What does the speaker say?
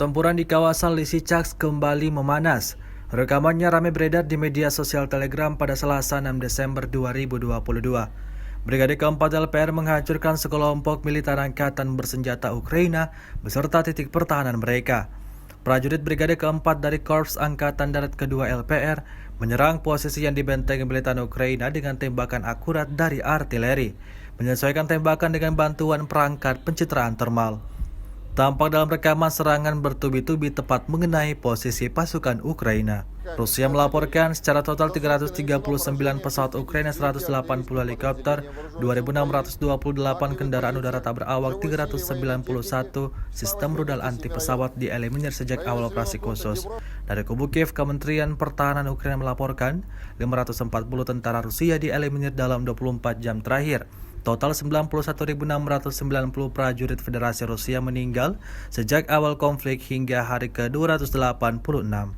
Pertempuran di kawasan Lysychansk kembali memanas. Rekamannya ramai beredar di media sosial Telegram pada Selasa 6 Desember 2022. Brigade keempat LPR menghancurkan sekelompok militer angkatan bersenjata Ukraina beserta titik pertahanan mereka. Prajurit Brigade keempat dari Korps Angkatan Darat kedua LPR menyerang posisi yang dibentengi militer Ukraina dengan tembakan akurat dari artileri, menyesuaikan tembakan dengan bantuan perangkat pencitraan termal. Tampak dalam rekaman serangan bertubi-tubi tepat mengenai posisi pasukan Ukraina. Rusia melaporkan secara total 339 pesawat Ukraina, 180 helikopter, 2.628 kendaraan udara tak berawak, 391 sistem rudal anti pesawat dieliminir sejak awal operasi khusus. Dari kubu Kiev, Kementerian Pertahanan Ukraina melaporkan 540 tentara Rusia dieliminir dalam 24 jam terakhir. Total 91.690 prajurit Federasi Rusia meninggal sejak awal konflik hingga hari ke-286.